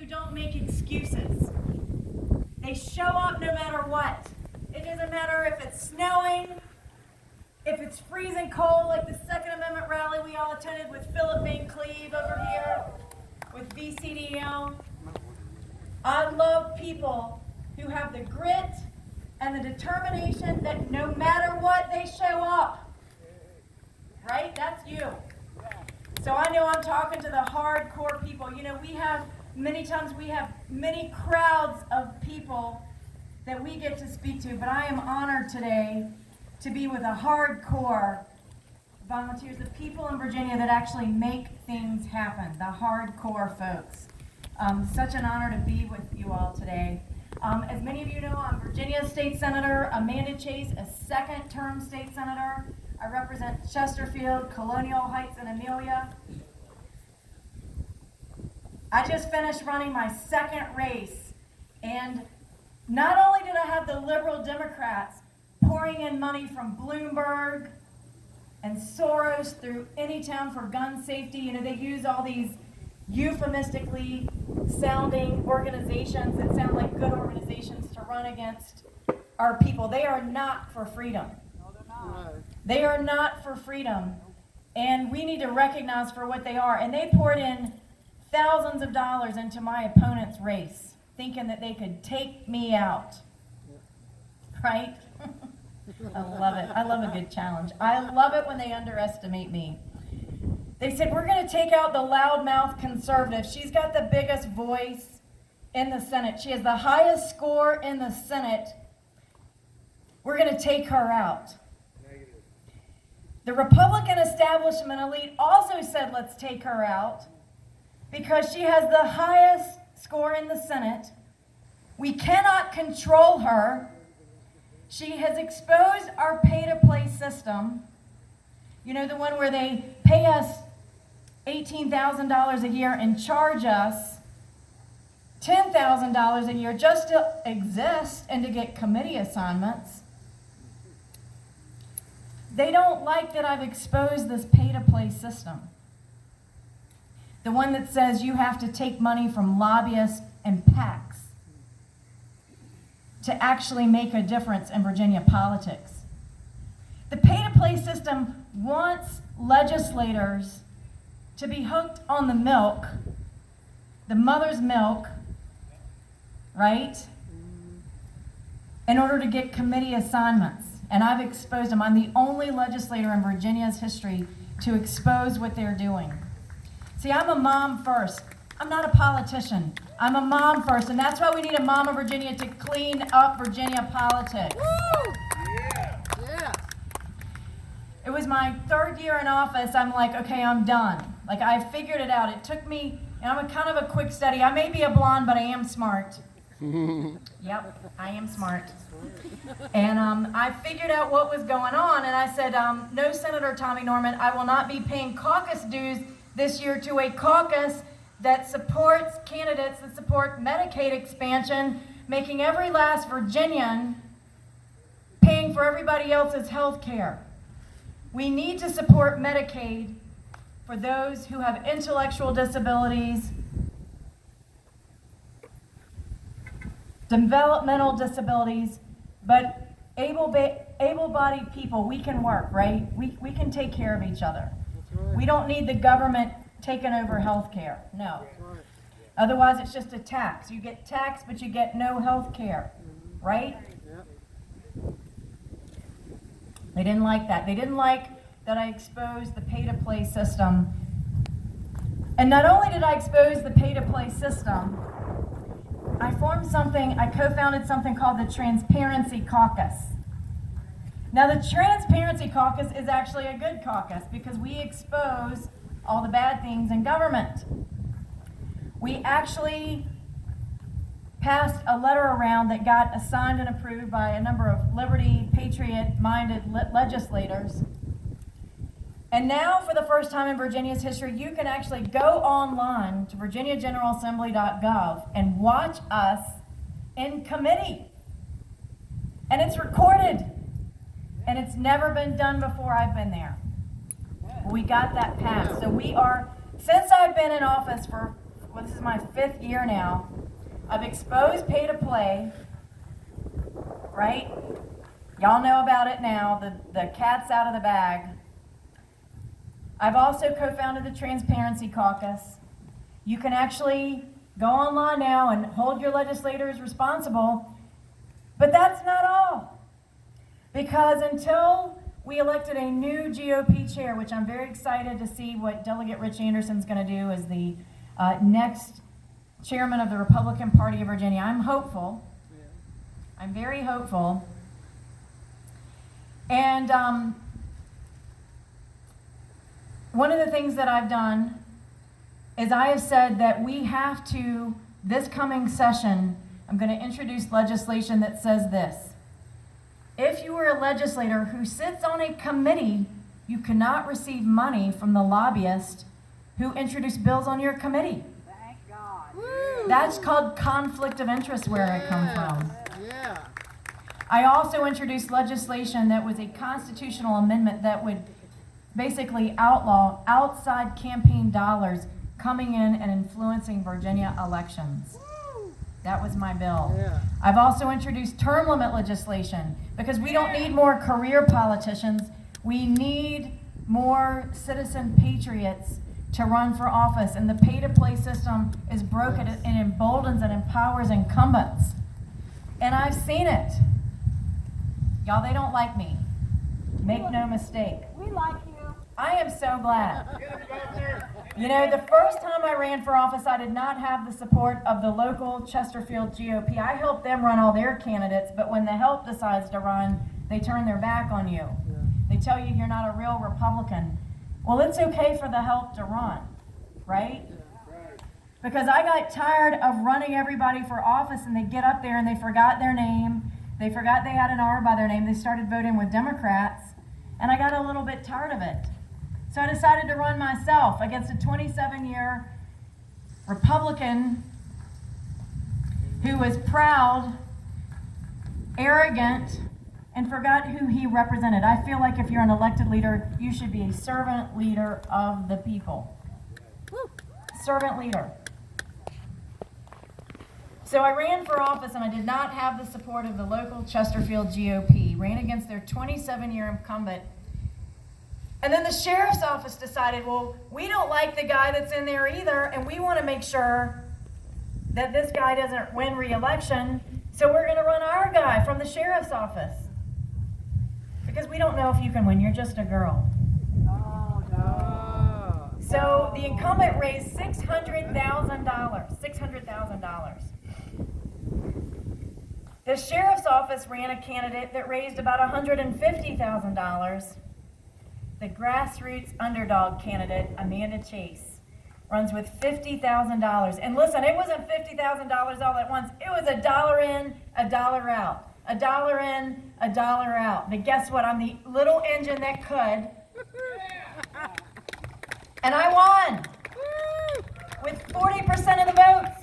who don't make excuses. They show up no matter what. It doesn't matter if it's snowing, if it's freezing cold, like the Second Amendment rally we all attended with Philip Van Cleve over here, with VCDL. I love people who have the grit and the determination that no matter what, they show up. Right? That's you. So I know I'm talking to the hardcore people. You know, many times we have many crowds of people that we get to speak to, but I am honored today to be with a hardcore volunteers, the people in Virginia that actually make things happen, the hardcore folks. Such an honor to be with you all today. As many of you know, I'm Virginia State Senator Amanda Chase, a second-term state senator. I represent Chesterfield, Colonial Heights, and Amelia. I just finished running my second race, and not only did I have the liberal Democrats pouring in money from Bloomberg and Soros through Anytown for gun safety, you know, they use all these euphemistically sounding organizations that sound like good organizations to run against our people. They are not for freedom. No, they're not. They are not for freedom, and we need to recognize for what they are. And they poured in thousands of dollars into my opponent's race, thinking that they could take me out. Right? I love it. I love a good challenge. I love it when they underestimate me. They said, we're going to take out the loudmouth conservative. She's got the biggest voice in the Senate. She has the highest score in the Senate. We're going to take her out. Negative. The Republican establishment elite also said, let's take her out because she has the highest score in the Senate. We cannot control her. She has exposed our pay-to-play system. You know, the one where they pay us $18,000 a year and charge us $10,000 a year just to exist and to get committee assignments. They don't like that I've exposed this pay-to-play system. The one that says you have to take money from lobbyists and PACs to actually make a difference in Virginia politics. The pay-to-play system wants legislators to be hooked on the milk, the mother's milk, right? In order to get committee assignments. And I've exposed them. I'm the only legislator in Virginia's history to expose what they're doing. See, I'm a mom first. I'm not a politician. I'm a mom first, and that's why we need a mom of Virginia to clean up Virginia politics. Woo! Yeah. Yeah. It was my third year in office. I'm like, okay, I'm done. Like, I figured it out. It took me, and I'm a kind of a quick study. I may be a blonde, but I am smart. Yep, I am smart. And I figured out what was going on, and I said, no, Senator Tommy Norman, I will not be paying caucus dues this year to a caucus that supports candidates that support Medicaid expansion, making every last Virginian paying for everybody else's health care. We need to support Medicaid for those who have intellectual disabilities, developmental disabilities, but able-bodied people, we can work, right? We can take care of each other. Right. We don't need the government taking over health care, no. Right. Otherwise, it's just a tax. You get taxed, but you get no health care, right? Yep. They didn't like that. They didn't like that I exposed the pay-to-play system. And not only did I expose the pay-to-play system, I co-founded something called the Transparency Caucus. Now, the Transparency Caucus is actually a good caucus because we expose all the bad things in government. We actually passed a letter around that got signed and approved by a number of liberty, patriot-minded legislators. And now, for the first time in Virginia's history, you can actually go online to virginiageneralassembly.gov and watch us in committee. And it's recorded. And it's never been done before I've been there. We got that passed. So since I've been in office for well, this is my 5th year now. I've exposed pay to play, right? Y'all know about it now. The cat's out of the bag. I've also co-founded the Transparency Caucus. You can actually go online now and hold your legislators responsible, but that's not all. Because until we elected a new GOP chair, which I'm very excited to see what Delegate Rich Anderson's going to do as the next chairman of the Republican Party of Virginia. I'm hopeful. I'm very hopeful. And one of the things that I've done is I have said that we have to, this coming session, I'm going to introduce legislation that says this. If you are a legislator who sits on a committee, you cannot receive money from the lobbyist who introduced bills on your committee. Thank God. Woo. That's called conflict of interest where I come from. Yeah. I also introduced legislation that was a constitutional amendment that would basically outlaw outside campaign dollars coming in and influencing Virginia elections. That was my bill. Yeah. I've also introduced term limit legislation because we don't need more career politicians. We need more citizen patriots to run for office. And the pay-to-play system is broken. It emboldens and empowers incumbents. And I've seen it. Y'all, they don't like me. Make no mistake. We like you. I am so glad. You know, the first time I ran for office, I did not have the support of the local Chesterfield GOP. I helped them run all their candidates, but when the help decides to run, they turn their back on you. They tell you you're not a real Republican. Well, it's okay for the help to run, right? Because I got tired of running everybody for office and they get up there and they forgot their name. They forgot they had an R by their name. They started voting with Democrats, and I got a little bit tired of it. So I decided to run myself against a 27-year Republican who was proud, arrogant, and forgot who he represented. I feel like if you're an elected leader, you should be a servant leader of the people. Servant leader. So I ran for office and I did not have the support of the local Chesterfield GOP. Ran against their 27-year incumbent. And then the sheriff's office decided, well, we don't like the guy that's in there either, and we want to make sure that this guy doesn't win re-election, so we're going to run our guy from the sheriff's office. Because we don't know if you can win, you're just a girl. Oh, no. So the incumbent raised $600,000. The sheriff's office ran a candidate that raised about $150,000. The grassroots underdog candidate, Amanda Chase, runs with $50,000. And listen, it wasn't $50,000 all at once. It was $1 in, $1 out. $1 in, $1 out. But guess what? I'm the little engine that could. And I won with 40% of the votes.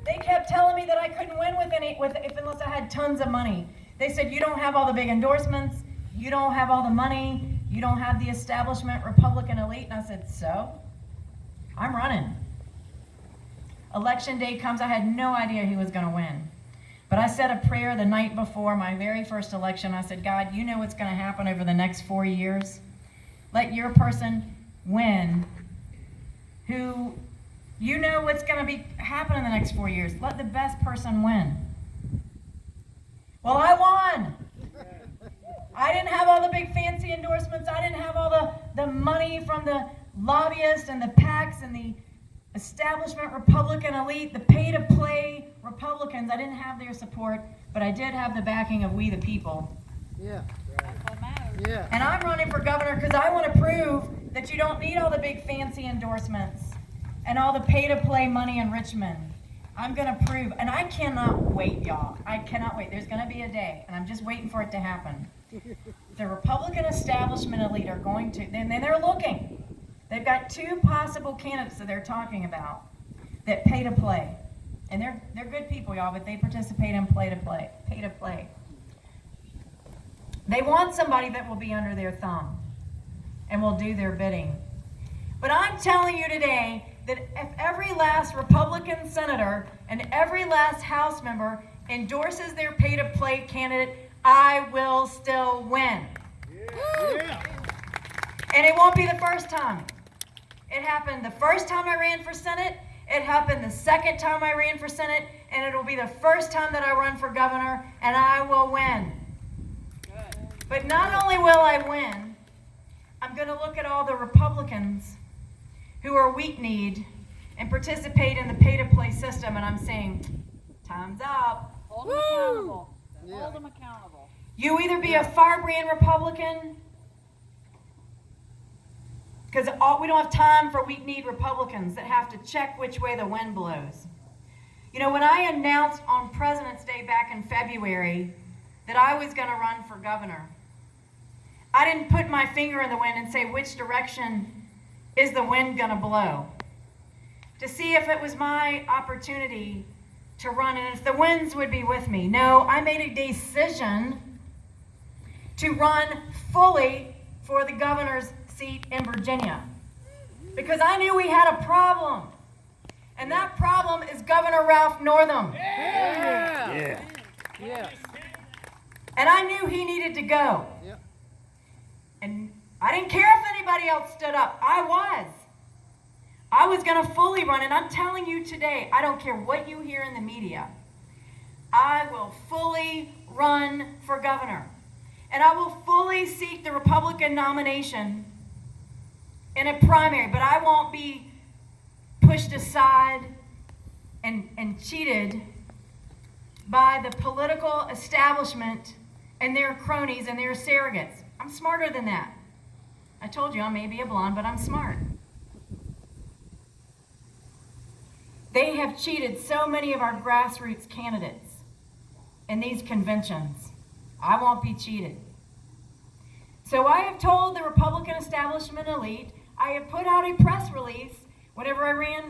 They kept telling me that I couldn't win unless I had tons of money. They said, you don't have all the big endorsements. You don't have all the money. You don't have the establishment Republican elite. And I said, so? I'm running. Election day comes. I had no idea who was going to win. But I said a prayer the night before my very first election. I said, God, you know what's going to happen over the next 4 years. Let your person win who you know what's going to be happening in the next 4 years. Let the best person win. Well, I won. I didn't have all the big fancy endorsements. I didn't have all the money from the lobbyists and the PACs and the establishment Republican elite, the pay-to-play Republicans. I didn't have their support, but I did have the backing of we the people. Yeah. That's what matters. Yeah. And I'm running for governor because I want to prove that you don't need all the big fancy endorsements and all the pay-to-play money in Richmond. I'm going to prove, and I cannot wait, y'all. I cannot wait. There's going to be a day, and I'm just waiting for it to happen. The Republican establishment elite are going to, and they're looking. They've got 2 possible candidates that they're talking about that pay to play. And they're good people, y'all, but they participate in pay to play. They want somebody that will be under their thumb and will do their bidding. But I'm telling you today that if every last Republican senator and every last House member endorses their pay-to-play candidate, I will still win. Yeah. And it won't be the first time. It happened the first time I ran for Senate, it happened the second time I ran for Senate, and it'll be the first time that I run for governor, and I will win. But not only will I win, I'm going to look at all the Republicans who are weak-kneed and participate in the pay-to-play system, and I'm saying, time's up. Hold them accountable. Hold them accountable. You either be a firebrand Republican, because we don't have time for weak-kneed Republicans that have to check which way the wind blows. You know, when I announced on President's Day back in February that I was going to run for governor, I didn't put my finger in the wind and say which direction is the wind going to blow, to see if it was my opportunity to run and if the winds would be with me. No, I made a decision to run fully for the governor's seat in Virginia because I knew we had a problem, and that problem is Governor Ralph Northam. Yeah. And I knew he needed to go. And I didn't care if anybody else stood up. I was going to fully run, and I'm telling you today, I don't care what you hear in the media, I will fully run for governor. And I will fully seek the Republican nomination in a primary, but I won't be pushed aside and cheated by the political establishment and their cronies and their surrogates. I'm smarter than that. I told you I may be a blonde, but I'm smart. They have cheated so many of our grassroots candidates in these conventions. I won't be cheated. So I have told the Republican establishment elite, I have put out a press release whenever I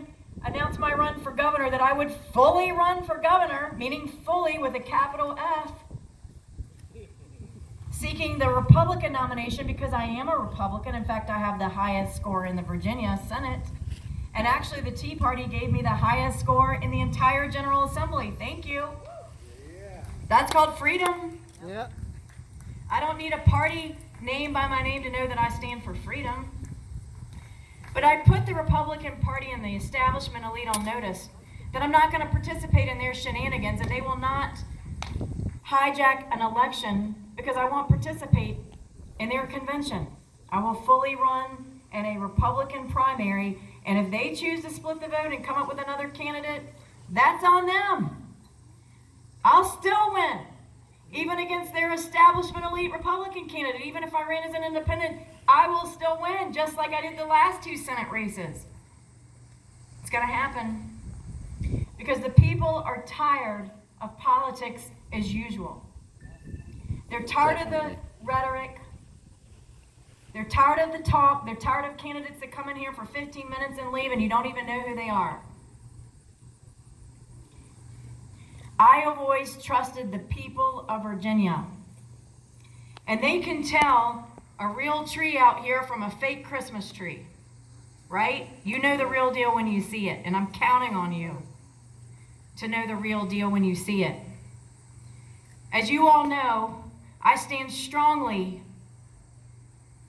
announced my run for governor that I would fully run for governor, meaning fully with a capital F, seeking the Republican nomination because I am a Republican. In fact, I have the highest score in the Virginia Senate. And actually, the Tea Party gave me the highest score in the entire General Assembly. Thank you. That's called freedom. Yeah. I don't need a party name by my name to know that I stand for freedom. But I put the Republican Party and the establishment elite on notice that I'm not going to participate in their shenanigans, and they will not hijack an election because I won't participate in their convention. I will fully run in a Republican primary, and if they choose to split the vote and come up with another candidate, that's on them. I'll still win, even against their establishment elite Republican candidate. Even if I ran as an independent, I will still win, just like I did the last two Senate races. It's going to happen because the people are tired of politics as usual. They're tired of the rhetoric. They're tired of the talk. They're tired of candidates that come in here for 15 minutes and leave and you don't even know who they are. I have always trusted the people of Virginia. And they can tell a real tree out here from a fake Christmas tree, right? You know the real deal when you see it, and I'm counting on you to know the real deal when you see it. As you all know, I stand strongly.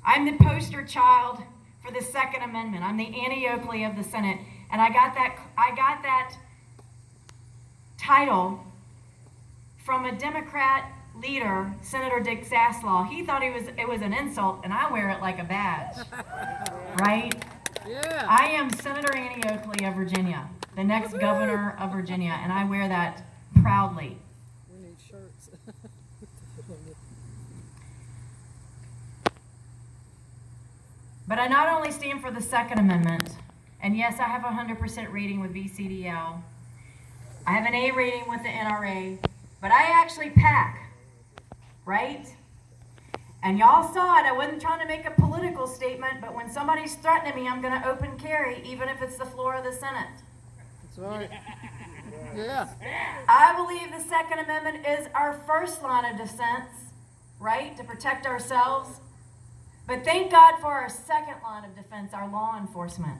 I'm the poster child for the Second Amendment. I'm the Annie Oakley of the Senate, and I got that title from a Democrat leader, Senator Dick Saslaw. He thought it was an insult, and I wear it like a badge, right? Yeah. I am Senator Annie Oakley of Virginia, the next governor of Virginia, and I wear that proudly. We need shirts. But I not only stand for the Second Amendment, and yes, I have a 100% rating with VCDL. I have an A rating with the NRA, but I actually pack, right? And y'all saw it. I wasn't trying to make a political statement, but when somebody's threatening me, I'm going to open carry, even if it's the floor of the Senate. That's right. Yeah. I believe the Second Amendment is our first line of defense, right, to protect ourselves. But thank God for our second line of defense, our law enforcement.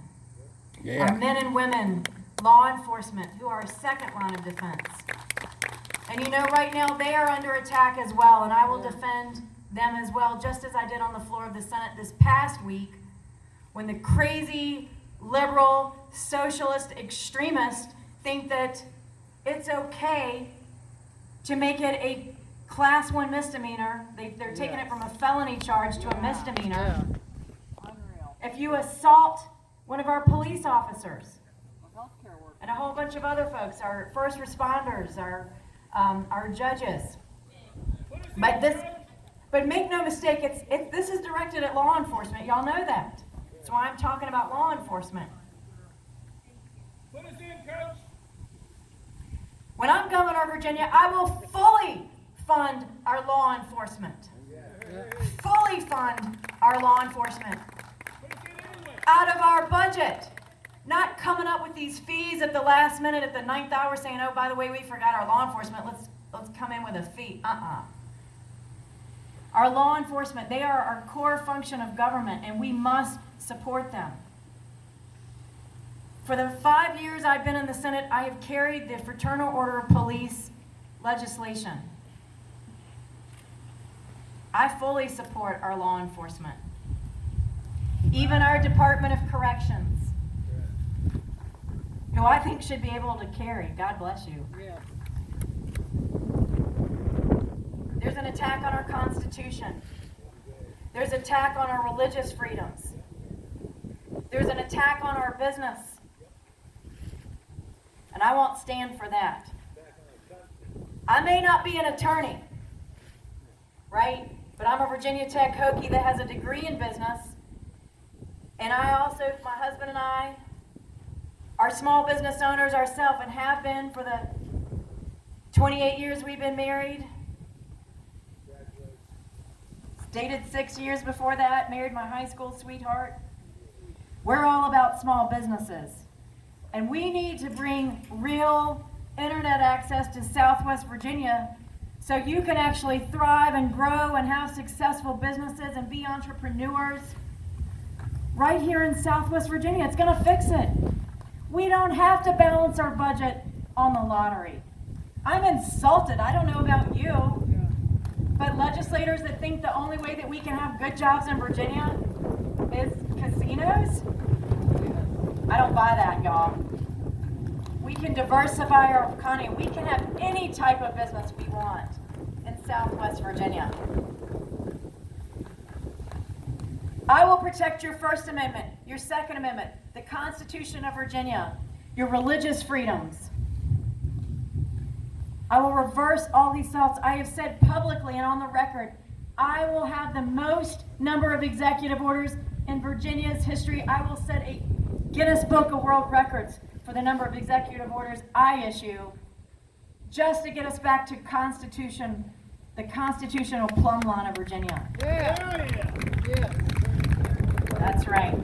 Our men and women, law enforcement, who are our second line of defense. And you know, right now they are under attack as well, and I will defend them as well, just as I did on the floor of the Senate this past week, when the crazy, liberal, socialist extremists think that it's okay to make it a Class 1 misdemeanor. They're taking it from a felony charge to a misdemeanor. Unreal. If you assault one of our police officers, Healthcare workers. and a whole bunch of other folks, our first responders, our judges. But make no mistake, this is directed at law enforcement. Y'all know that. That's why I'm talking about law enforcement. Put us in, Coach. When I'm governor of Virginia, I will fully fund our law enforcement. Fully fund our law enforcement. Put us in anyway. Out of our budget. Not coming up with these fees at the last minute, at the 9th hour, saying, oh, by the way, we forgot our law enforcement. Let's come in with a fee. Our law enforcement, they are our core function of government, and we must support them. For the 5 years I've been in the Senate, I have carried the Fraternal Order of Police legislation. I fully support our law enforcement. Even our Department of Corrections, who I think should be able to carry. God bless you. Yeah. There's an attack on our Constitution. There's an attack on our religious freedoms. There's an attack on our business. And I won't stand for that. I may not be an attorney, right? But I'm a Virginia Tech Hokie that has a degree in business. And I also, my husband and I, are small business owners ourselves and have been for the 28 years we've been married. Dated 6 years before that, married my high school sweetheart. We're all about small businesses. And we need to bring real internet access to Southwest Virginia so you can actually thrive and grow and have successful businesses and be entrepreneurs right here in Southwest Virginia. It's going to fix it. We don't have to balance our budget on the lottery. I'm insulted. I don't know about you, but legislators that think the only way that we can have good jobs in Virginia is casinos? I don't buy that, y'all. We can diversify our economy. We can have any type of business we want in Southwest Virginia. I will protect your First Amendment, your Second Amendment, the Constitution of Virginia, your religious freedoms. I will reverse all these thoughts. I have said publicly and on the record, I will have the most number of executive orders in Virginia's history. I will set a Guinness Book of World Records for the number of executive orders I issue just to get us back to the constitutional plumb line of Virginia. Yeah. That's right.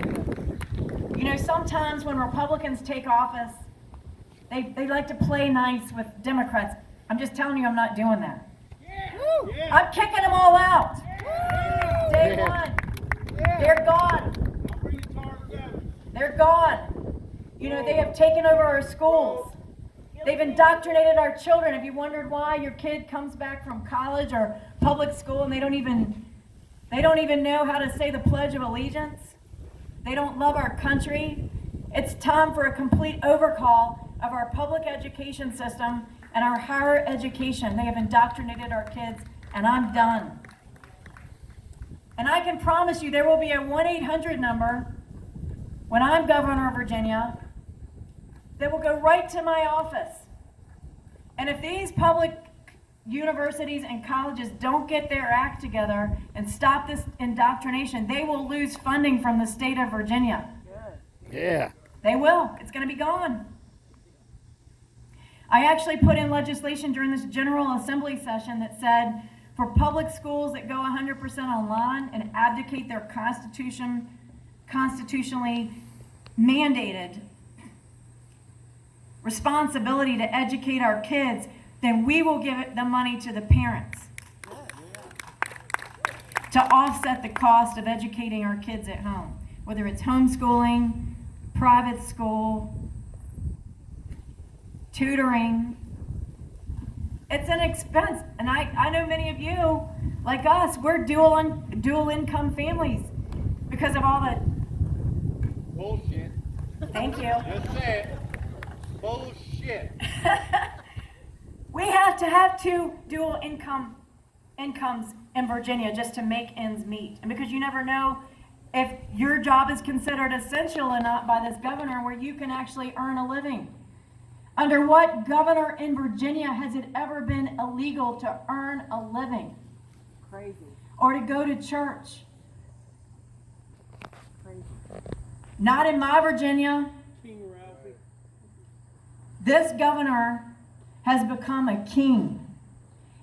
You know, sometimes when Republicans take office, they like to play nice with Democrats. I'm just telling you, I'm not doing that. I'm kicking them all out. Day one. They're gone. I'll bring the tar together. They're gone. You know, they have taken over our schools. They've indoctrinated our children. Have you wondered why your kid comes back from college or public school and they don't even know how to say the Pledge of Allegiance? They don't love our country. It's time for a complete overhaul of our public education system and our higher education. They have indoctrinated our kids, and I'm done. And I can promise you there will be a 1-800 number when I'm governor of Virginia that will go right to my office. And if these public universities and colleges don't get their act together and stop this indoctrination, they will lose funding from the state of Virginia. Yeah. They will. It's going to be gone. I actually put in legislation during this General Assembly session that said for public schools that go 100% online and abdicate their constitutionally mandated responsibility to educate our kids, then we will give the money to the parents to offset the cost of educating our kids at home, whether it's homeschooling, private school, tutoring. It's an expense, and I know many of you, like us, we're dual income families because of all the. Bullshit. Thank you. Just say it. Bullshit. We have to have two dual incomes in Virginia just to make ends meet, and because you never know if your job is considered essential or not by this governor, where you can actually earn a living. Under what governor in Virginia has it ever been illegal to earn a living? Crazy. Or to go to church? Crazy. Not in my Virginia. King Ralphie. This governor has become a king.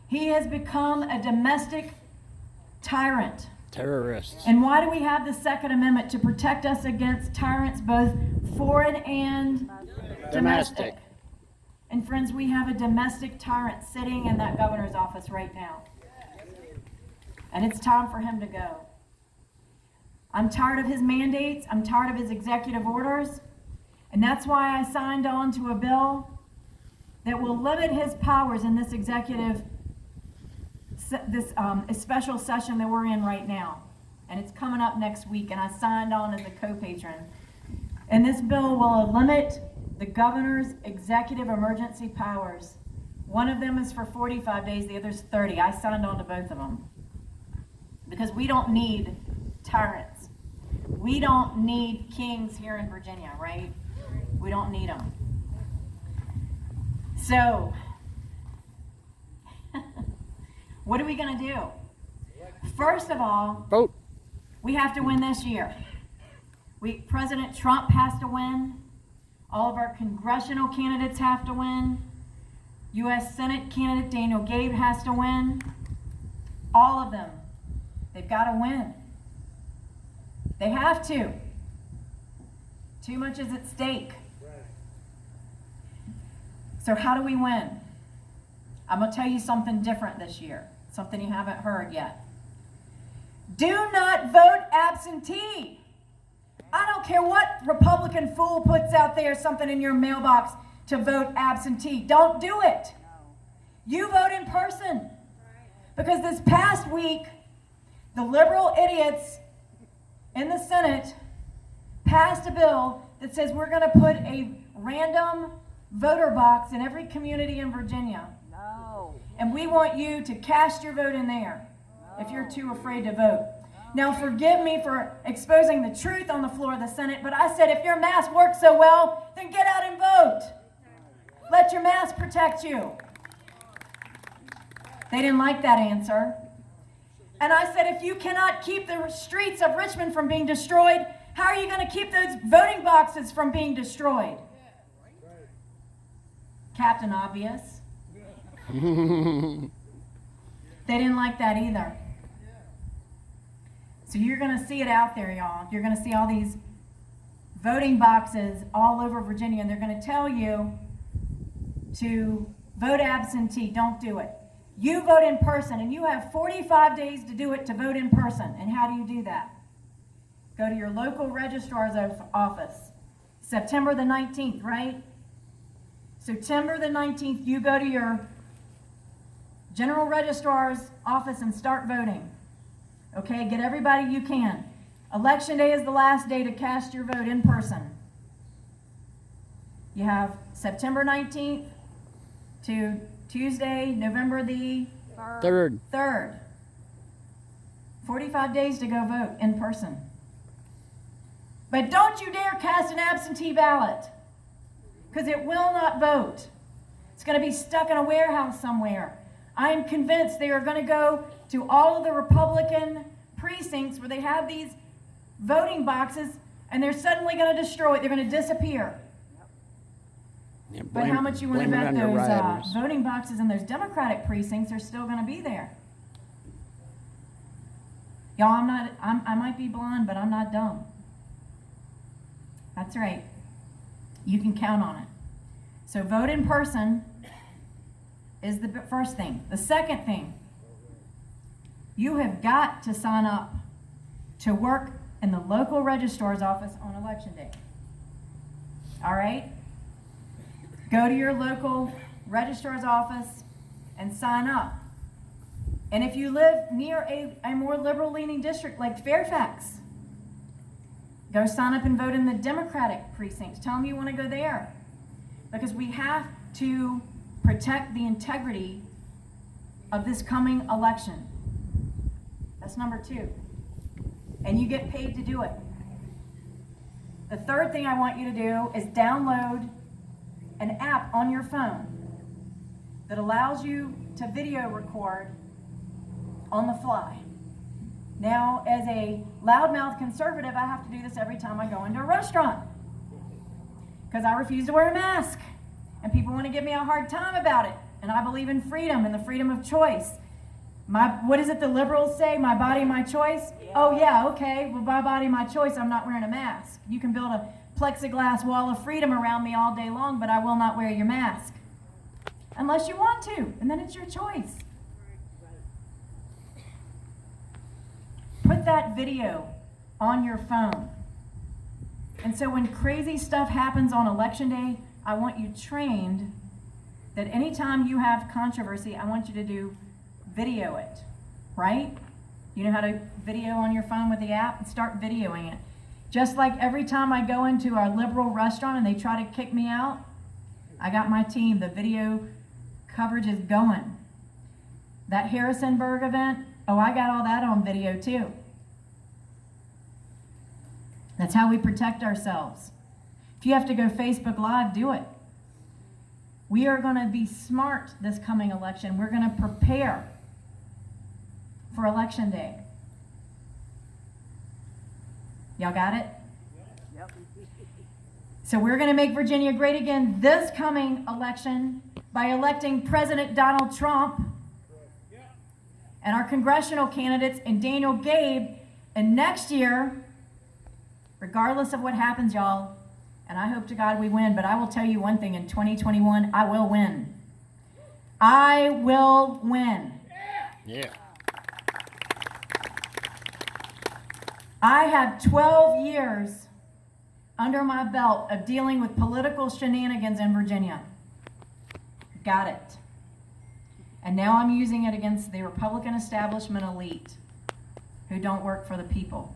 He has become a domestic tyrant. Terrorists. And why do we have the Second Amendment? To protect us against tyrants, both foreign and domestic. And friends, we have a domestic tyrant sitting in that governor's office right now. And it's time for him to go. I'm tired of his mandates. I'm tired of his executive orders. And that's why I signed on to a bill that will limit his powers in this special session that we're in right now. And it's coming up next week, and I signed on as a co-patron. And this bill will limit the governor's executive emergency powers. One of them is for 45 days, the other's 30. I signed on to both of them. Because we don't need tyrants. We don't need kings here in Virginia, right? We don't need them. So, what are we going to do? First of all, Vote. we have to win this year. President Trump has to win. All of our congressional candidates have to win. U.S. Senate candidate Daniel Gabe has to win. All of them. They've got to win. They have to. Too much is at stake. So how do we win? I'm going to tell you something different this year. Something you haven't heard yet. Do not vote absentee. I don't care what Republican fool puts out there something in your mailbox to vote absentee. Don't do it. You vote in person. Because this past week, the liberal idiots in the Senate passed a bill that says we're going to put a random voter box in every community in Virginia. No. And we want you to cast your vote in there if you're too afraid to vote. Now, forgive me for exposing the truth on the floor of the Senate, but I said if your mask works so well, then get out and vote. Let your mask protect you. They didn't like that answer. And I said if you cannot keep the streets of Richmond from being destroyed, how are you going to keep those voting boxes from being destroyed? Captain Obvious. They didn't like that either. So you're going to see it out there, y'all. You're going to see all these voting boxes all over Virginia, and they're going to tell you to vote absentee. Don't do it. You vote in person, and you have 45 days to do it, to vote in person. And how do you do that? Go to your local registrar's office. September the 19th, right? September the 19th, you go to your general registrar's office and start voting. Okay, get everybody you can. Election day is the last day to cast your vote in person. You have September 19th to Tuesday, November the Third. 3rd. 45 days to go vote in person. But don't you dare cast an absentee ballot, because it will not vote. It's going to be stuck in a warehouse somewhere. I am convinced they are going to go to all of the Republican precincts where they have these voting boxes, and they're suddenly going to destroy it. They're going to disappear. Yeah, But how much you want to blame it bet on the those rioters. voting boxes in those Democratic precincts are still going to be there? Y'all, I might be blind, but I'm not dumb. That's right. You can count on it. So vote in person is the first thing. The second thing, you have got to sign up to work in the local registrar's office on election day. All right? Go to your local registrar's office and sign up. And if you live near a more liberal-leaning district like Fairfax, go sign up and vote in the Democratic precincts. Tell them you want to go there. Because we have to protect the integrity of this coming election. That's number 2. And you get paid to do it. The third thing I want you to do is download an app on your phone that allows you to video record on the fly. Now, as a loudmouth conservative, I have to do this every time I go into a restaurant because I refuse to wear a mask. And people want to give me a hard time about it. And I believe in freedom and the freedom of choice. What is it the liberals say? My body, my choice? Yeah. Oh yeah, okay. Well, my body, my choice. I'm not wearing a mask. You can build a plexiglass wall of freedom around me all day long, but I will not wear your mask. Unless you want to, and then it's your choice. Put that video on your phone. And so when crazy stuff happens on election day, I want you trained that anytime you have controversy, I want you to video it, right? You know how to video on your phone with the app? And start videoing it. Just like every time I go into our liberal restaurant and they try to kick me out, I got my team. The video coverage is going. That Harrisonburg event, I got all that on video too. That's how we protect ourselves. If you have to go Facebook Live, do it. We are going to be smart this coming election. We're going to prepare for Election Day. Y'all got it? Yep. So we're going to make Virginia great again this coming election by electing President Donald Trump and our congressional candidates and Daniel Gabe. And next year, regardless of what happens, y'all, and I hope to God we win, but I will tell you one thing, in 2021, I will win. I will win. Yeah. I have 12 years under my belt of dealing with political shenanigans in Virginia. Got it. And now I'm using it against the Republican establishment elite who don't work for the people.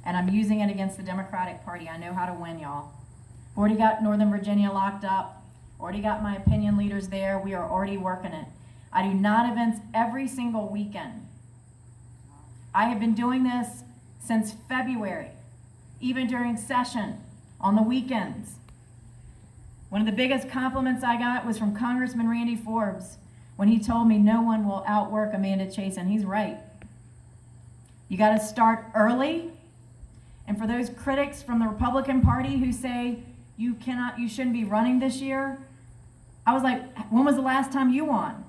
And I'm using it against the Democratic Party. I know how to win, y'all. Already got Northern Virginia locked up. Already got my opinion leaders there. We are already working it. I do non-events every single weekend. I have been doing this since February, even during session, on the weekends. One of the biggest compliments I got was from Congressman Randy Forbes when he told me no one will outwork Amanda Chase, and he's right. You got to start early. And for those critics from the Republican Party who say you shouldn't be running this year, I was like, when was the last time you won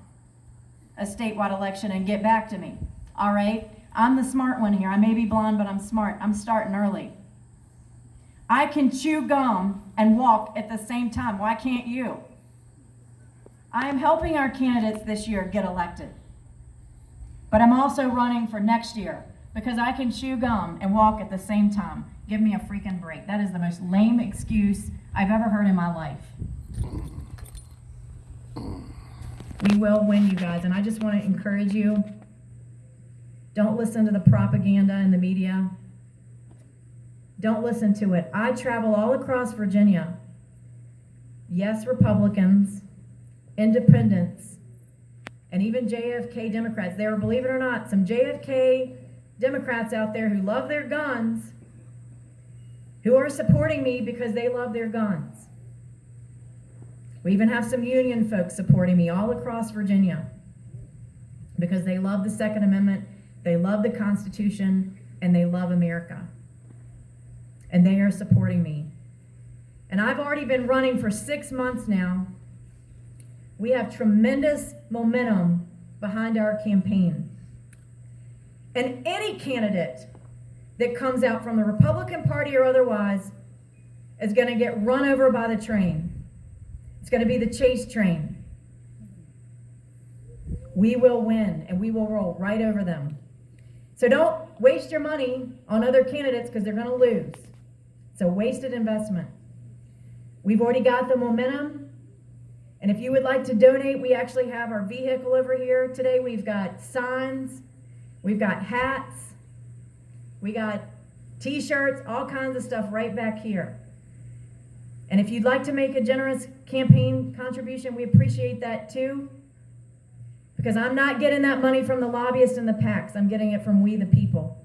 a statewide election? And get back to me. All right? I'm the smart one here. I may be blonde, but I'm smart. I'm starting early. I can chew gum and walk at the same time. Why can't you? I am helping our candidates this year get elected. But I'm also running for next year because I can chew gum and walk at the same time. Give me a freaking break. That is the most lame excuse I've ever heard in my life. We will win, you guys, and I just want to encourage you. Don't listen to the propaganda in the media. Don't listen to it. I travel all across Virginia. Yes, Republicans, independents, and even JFK Democrats. There are, believe it or not, some JFK Democrats out there who love their guns, who are supporting me because they love their guns. We even have some union folks supporting me all across Virginia because they love the Second Amendment, they love the Constitution, and they love America. And they are supporting me. And I've already been running for 6 months now. We have tremendous momentum behind our campaign. And any candidate that comes out from the Republican Party or otherwise is going to get run over by the train. It's going to be the chase train. We will win, and we will roll right over them. So don't waste your money on other candidates because they're going to lose. It's a wasted investment. We've already got the momentum. And if you would like to donate, we actually have our vehicle over here today. We've got signs, we've got hats, we got t-shirts, all kinds of stuff right back here. And if you'd like to make a generous campaign contribution, we appreciate that too. Because I'm not getting that money from the lobbyists and the PACs. I'm getting it from we the people.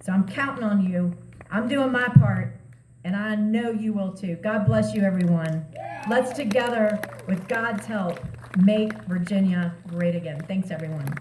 So I'm counting on you. I'm doing my part, and I know you will too. God bless you, everyone. Let's together, with God's help, make Virginia great again. Thanks, everyone.